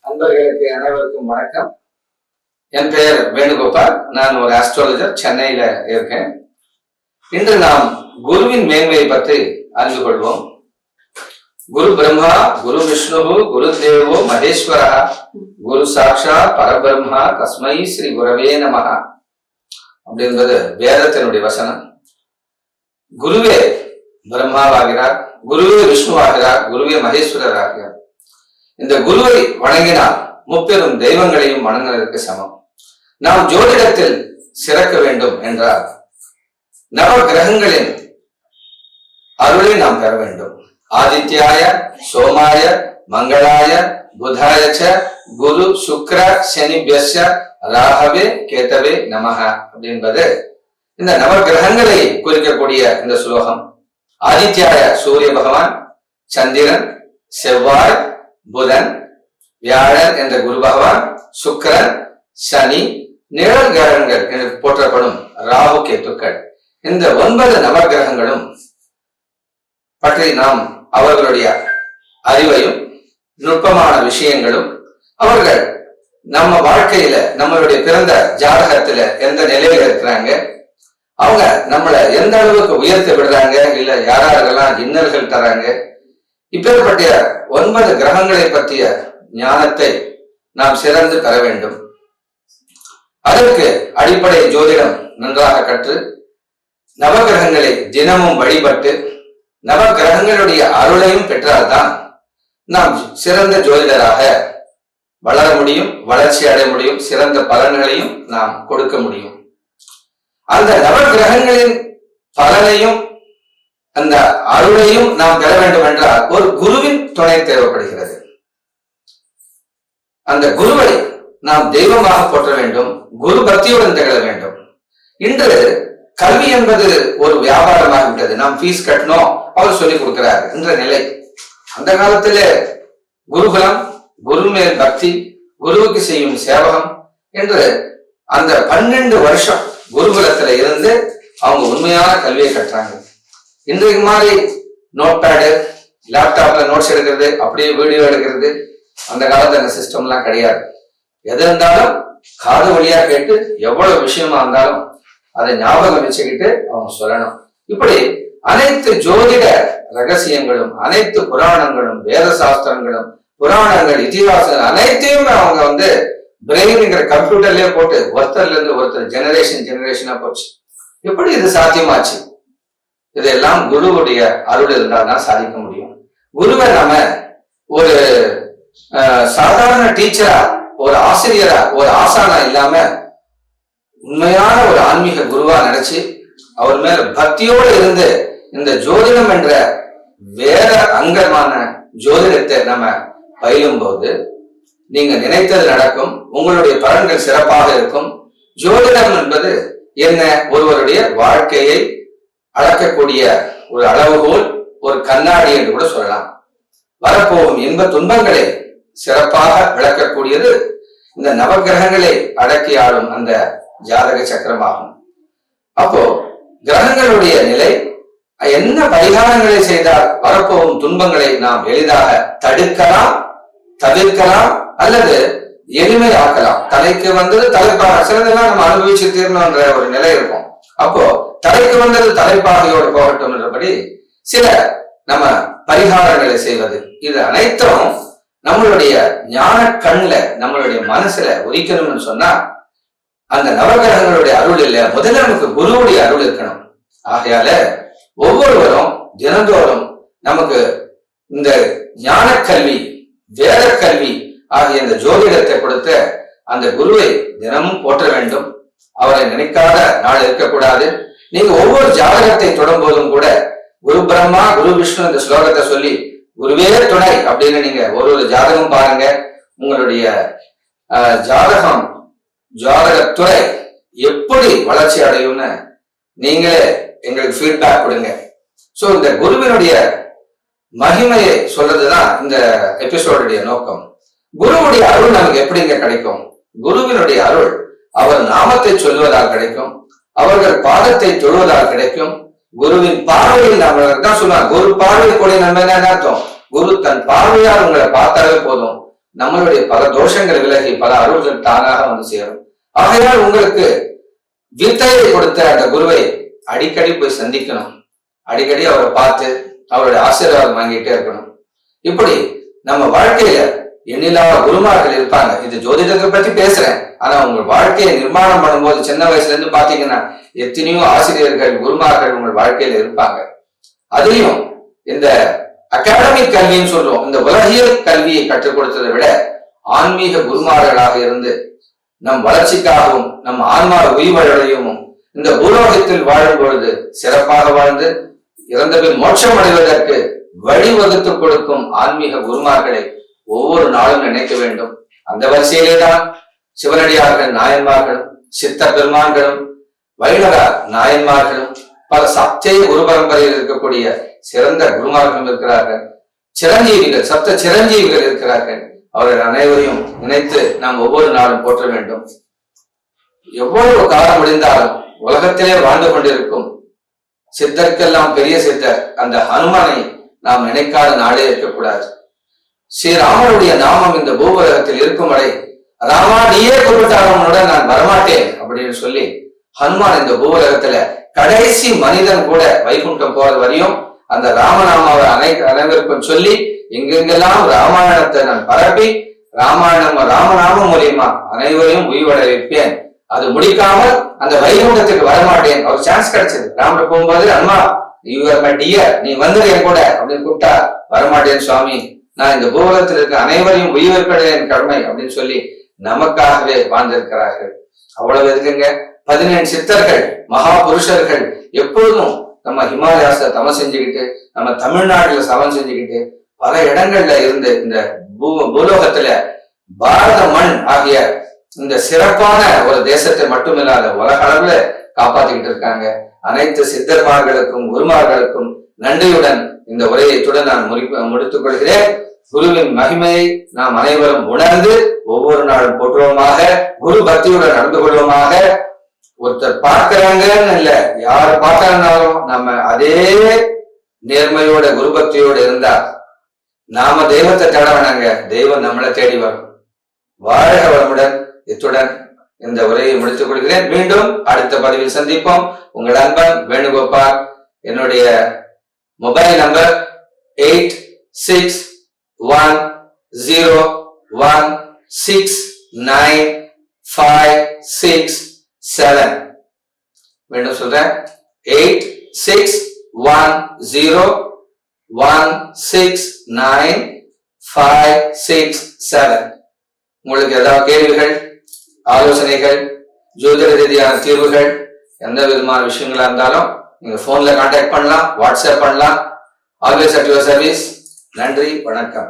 அன்பர்களுக்கு அனைவருக்கும் வணக்கம். என் பெயர் வேணுகோபால். நான் ஒரு ஆஸ்ட்ராலஜர், சென்னையில இருக்கேன். இன்று நாம் குருவின் மேன்மையை பற்றி அறிந்து கொள்வோம். குரு பிரம்மா, குரு விஷ்ணு, குரு தேவோ மகேஸ்வரா, குரு சாட்சா பரபிரம்மா, தஸ்மை ஸ்ரீ குரவே நமஹ அப்படின்றது வேதத்தினுடைய வசனம். குருவே பிரம்மாவாகிறார், குருவே விஷ்ணுவாகிறார், குருவே மகேஸ்வரர் ஆகிறார். இந்த குருவை வணங்கினால் முப்பெரும் தெய்வங்களையும் வணங்குவதற்கு சமம். நாம் ஜோதிடத்தில் சிறக்க வேண்டும் என்றால் நவ கிரகங்களின் அருளை நாம் பெற வேண்டும். ஆதித்யாய, சோமாய, மங்களாய, புதாயச்ச, குரு சுக்ர சனிபியஸ்ய ராகவே கேதவே நமஹ அப்படின்பது இந்த நவ கிரகங்களை குறிக்கக்கூடிய இந்த சுலோகம். ஆதித்யாய சூரிய பகவான், சந்திரன், செவ்வாய், புதன், வியாழன் என்ற குரு பகவான், சுக்கிரன், சனி, நிழல் கிரகங்கள் என்று போற்றப்படும் ராகு கேத்துக்கள், இந்த 9 நவகிரகங்களும் பற்றி நாம் அவர்களுடைய அறிவையும் நுட்பமான விஷயங்களும் அவர்கள் நம்ம வாழ்க்கையில நம்மளுடைய பிறந்த ஜாதகத்துல எந்த நிலையில இருக்கிறாங்க, அவங்க நம்மளை எந்த அளவுக்கு உயர்த்தி விடுறாங்க, இல்ல யாரெல்லாம் இன்னல்கள் தராங்க, இப்பேற்பட்ட 9 கிரகங்களை பற்றிய ஞானத்தை நாம் சிறந்து பெற வேண்டும். அதற்கு அடிப்படை ஜோதிடம் நன்றாக கற்று நவகிரகங்களை தினமும் வழிபட்டு நவகிரகங்களுடைய அருளையும் பெற்றால்தான் நாம் சிறந்த ஜோதிடராக வளர முடியும், வளர்ச்சி அடைய முடியும், சிறந்த பலன்களையும் நாம் கொடுக்க முடியும். அந்த நவகிரகங்களின் பலனையும் அந்த அருளையும் நாம் பெற வேண்டும் என்றால் ஒரு குருவின் துணை தேவைப்படுகிறது. அந்த குருவை நாம் தெய்வமாக போற்ற வேண்டும், குரு பக்தியுடன் திகழ வேண்டும். இன்று கல்வி என்பது ஒரு வியாபாரமாகிவிட்டது. நாம் ஃபீஸ் கட்டணும், அவர் சொல்லிக் கொடுக்கிறார் என்ற நிலை. அந்த காலத்திலே குருகுலம், குரு மேல் பக்தி, குருவுக்கு செய்யும் சேவகம் என்று அந்த 12 வருஷம் குருகுலத்துல இருந்து அவங்க உண்மையான கல்வியை கட்டுறாங்க. இன்றைக்கு மாதிரி நோட் பேடு, லேப்டாப்ல நோட்ஸ் எடுக்கிறது, அப்படியே வீடியோ எடுக்கிறது, அந்த காலத்துல அந்த சிஸ்டம் எல்லாம் கிடையாது. எது இருந்தாலும் காது வழியா கேட்டு எவ்வளவு விஷயமா இருந்தாலும் அதை ஞாபகம் வச்சுக்கிட்டு அவங்க சொல்லணும். இப்படி அனைத்து ஜோதிட ரகசியங்களும், அனைத்து புராணங்களும், வேத சாஸ்திரங்களும், புராணங்கள், இதிகாசங்கள் அனைத்தையும் அவங்க பிரெயின்ங்கிற கம்ப்யூட்டர்லயே போட்டு ஒருத்தர்ல இருந்து ஒருத்தர் ஜெனரேஷனா போச்சு. எப்படி இது சாத்தியமாச்சு? இதெல்லாம் குருவுடைய அருள் இருந்தால் தான் சாதிக்க முடியும். குருவை நாம ஒரு சாதாரண டீச்சரா, ஒரு ஆசிரியரா, ஒரு ஆசானா இல்லாம உண்மையான ஒரு ஆன்மீக குருவா நினைச்சு அவர் மேல பக்தியோடு இருந்து இந்த ஜோதிடம் என்ற வேற அங்கமான ஜோதிடத்தை நம்ம பயிலும் போது நீங்க நினைத்தது நடக்கும், உங்களுடைய பலன்கள் சிறப்பாக இருக்கும். ஜோதிடம் என்பது என்ன? ஒருவருடைய வாழ்க்கையை அளக்கக்கூடிய ஒரு அளவுகோல், ஒரு கண்ணாடி என்று கூட சொல்லலாம். வரப்போகும் இன்ப துன்பங்களை சிறப்பாக விளக்கக்கூடியது இந்த நவகிரகங்களை அடக்கி ஆளும் அந்த ஜாதக சக்கரமாகும். அப்போ கிரகங்களுடைய நிலை என்ன பரிகாரங்களை செய்தால் வரப்போகும் துன்பங்களை நாம் எளிதாக தடுக்கலாம், தவிர்க்கலாம், அல்லது எளிமையாக்கலாம். தலைக்கு வந்தது தலைப்பாக, சிலதெல்லாம் நம்ம அனுபவிச்சு தீரணும்ன்ற ஒரு நிலை இருக்கும். அப்போ தலைக்கு வந்தது தலைப்பாகையோடு போகட்டும் என்றபடி சில நம்ம பரிகாரங்களை செய்வது, இது அனைத்தும் நம்மளுடைய ஞான கண்ல, நம்மளுடைய மனசுல உதிக்கணும்னு சொன்னா அந்த நவகிரகங்களுடைய அருள் இல்ல, முதல்ல நமக்கு குருவுடைய அருள் இருக்கணும். ஆகையால ஒவ்வொருவரும் தினந்தோறும் நமக்கு இந்த ஞான கல்வி, வேத கல்வி ஆகிய இந்த ஜோதிடத்தை கொடுத்த அந்த குருவை தினமும் போற்ற வேண்டும். அவரை நினைக்காத நாள் இருக்கக்கூடாது. நீங்க ஒவ்வொரு ஜாதகத்தை தொடும் போதும் கூட குரு பிரம்மா, குரு விஷ்ணு இந்த ஸ்லோகத்தை சொல்லி குருவே துணை அப்படின்னு நீங்க ஒரு ஜாதகம் பாருங்க. உங்களுடைய ஜாதகத்துறை எப்படி வளர்ச்சி அடையும்னு நீங்களே எங்களுக்கு ஃபீட்பேக் கொடுங்க. சோ இந்த குருவினுடைய மகிமையை சொல்றதுதான் இந்த எபிசோடுடைய நோக்கம். குருவுடைய அருள் நமக்கு எப்படிங்க கிடைக்கும்? குருவினுடைய அருள் அவர் நாமத்தை சொல்வதால் கிடைக்கும், அவர்கள் பாதத்தை தொழுவதால் கிடைக்கும், குருவின் பார்வையில் நம்ம தான் சொல்லுவாங்க. குரு பார்வை கூட நம்ம என்ன அர்த்தம்? குரு தன் பார்வையால் உங்களை பார்த்தாலே போதும், நம்மளுடைய பல தோஷங்கள் விலகி பல அருள்கள் தானாக வந்து சேரும். ஆகையால் உங்களுக்கு வித்தையை கொடுத்த அந்த குருவை அடிக்கடி போய் சந்திக்கணும். அடிக்கடி அவரை பார்த்து அவருடைய ஆசீர்வாதம் வாங்கிட்டே இருக்கணும். இப்படி நம்ம வாழ்க்கையில எண்ணிலா குருமார்கள் இருப்பாங்க. இது ஜோதிடத்தை பத்தி பேசுறேன். ஆனா உங்க வாழ்க்கையை நிர்மாணம் பண்ணும்போது சின்ன வயசுல இருந்து பாத்தீங்கன்னா எத்தனையோ ஆசிரியர்கள் குருமார்கள் உங்கள் வாழ்க்கையில இருப்பாங்க. அதுலயும் இந்த அகாடமிக் கல்வின்னு சொல்றோம், இந்த உலகியல் கல்வியை கற்றுக் கொடுத்ததை விட ஆன்மீக குருமார்களாக இருந்து நம் வளர்ச்சிக்காகவும் நம் ஆன்மா உயிர்வடையவும் இந்த பூலோகத்தில் வாழும் பொழுது சிறப்பாக வாழ்ந்து இறந்தபின் மோட்சம் அடைவதற்கு வழிவகுத்து கொடுக்கும் ஆன்மீக குருமார்களை ஒவ்வொரு நாளும் நினைக்க வேண்டும். அந்த வரிசையிலே தான் சிவனடியார்கள் நாயன்மார்களும் சித்த பெருமான்களும் வைணவ நாயன்மார்களும் பல சப்தேய குரு பரம்பரையில் இருக்கக்கூடிய சிறந்த குருமார்களும் இருக்கிறார்கள். சிரஞ்சீவிகள், சப்த சிரஞ்சீவிகள் இருக்கிறார்கள். அவர்கள் அனைவரையும் நினைத்து நாம் ஒவ்வொரு நாளும் போற்ற வேண்டும். எவ்வளவு காலம் முடிந்தாலும் உலகத்திலே வாழ்ந்து கொண்டிருக்கும் சித்தர்க்கெல்லாம் பெரிய சித்தர் அந்த ஹனுமானை நாம் நினைக்காத நாளே இருக்கக்கூடாது. ஸ்ரீராமனுடைய நாமம் இந்த பூவுலகத்தில் இருக்கும் வரை ராமா நீயே கூப்பிட்டாரனுடன் நான் வரமாட்டேன் அப்படின்னு சொல்லி ஹனுமான் இந்த பூவுலகத்துல கடைசி மனிதன் கூட வைகுண்டம் போற வரையும் அந்த ராமநாமாவை அனைவருக்கும் சொல்லி எங்கெங்கெல்லாம் ராமாயணத்தை நான் பரப்பி ராமநாமம் மூலியமா அனைவரையும் உயிர்வட வைப்பேன். அது முடிக்காமல் அந்த வைகுண்டத்துக்கு வரமாட்டேன். அவர் சான்ஸ் கிடைச்சது. ராமர் போகும்போது அம்மா நீ வந்துரு என் கூட அப்படின்னு கூப்பிட்டா வரமாட்டேன் சுவாமி, நான் இந்த பூலகத்தில் இருக்க அனைவரையும் உயிர்ப்படைய என் கடமை அப்படின்னு சொல்லி நமக்காகவே வாழ்ந்திருக்கிறார்கள். அவ்வளவு இருக்குங்க. 17 சித்தர்கள் மகா புருஷர்கள் எப்பொழுதும் நம்ம ஹிமாலயாச தவம் செஞ்சுக்கிட்டு நம்ம தமிழ்நாட்டுல சவம் செஞ்சுக்கிட்டு பல இடங்கள்ல இருந்து இந்த பூலோகத்துல பாரத மண் ஆகிய இந்த சிறப்பான ஒரு தேசத்தை மட்டுமில்லாத உலக அளவுல காப்பாத்திக்கிட்டு இருக்காங்க. அனைத்து சித்தர்மார்களுக்கும் குருமார்களுக்கும் நன்றியுடன் இந்த உரையத்துடன் நான் முடித்துக் கொள்கிறேன். குருவின் மகிமையை நாம் அனைவரும் உணர்ந்து ஒவ்வொரு நாளும் போற்றுவோமாக, குரு பக்தியுடன் நடந்து கொள்வோமாக. ஒருத்தர் பார்க்கிறாங்கன்னு இல்ல, யார் பார்க்கறனாலும் நம்ம அதே நேர்மையோட குரு பக்தியோட இருந்தா நாம தெய்வத்தை தேட வேணாங்க, தெய்வம் நம்மளை தேடி வரும். வாழ்க வளமுடன். இத்துடன் இந்த உரையை முடித்துக் கொள்கிறேன். மீண்டும் அடுத்த பதிவில் சந்திப்போம். உங்கள் அன்பன் வேணுகோபால். என்னுடைய மொபைல் நம்பர் 8610169567. மீண்டும் சொல்றேன், 8610169567. உங்களுக்கு ஏதாவது கேள்விகள், ஆலோசனைகள், ஜோதிட ரீதியான தீர்வுகள், எந்த விதமான விஷயங்களா இருந்தாலும் நீங்க போன்ல கான்டாக்ட் பண்ணலாம், வாட்ஸ்அப் பண்ணலாம். Always at your service. நன்றி, வணக்கம்.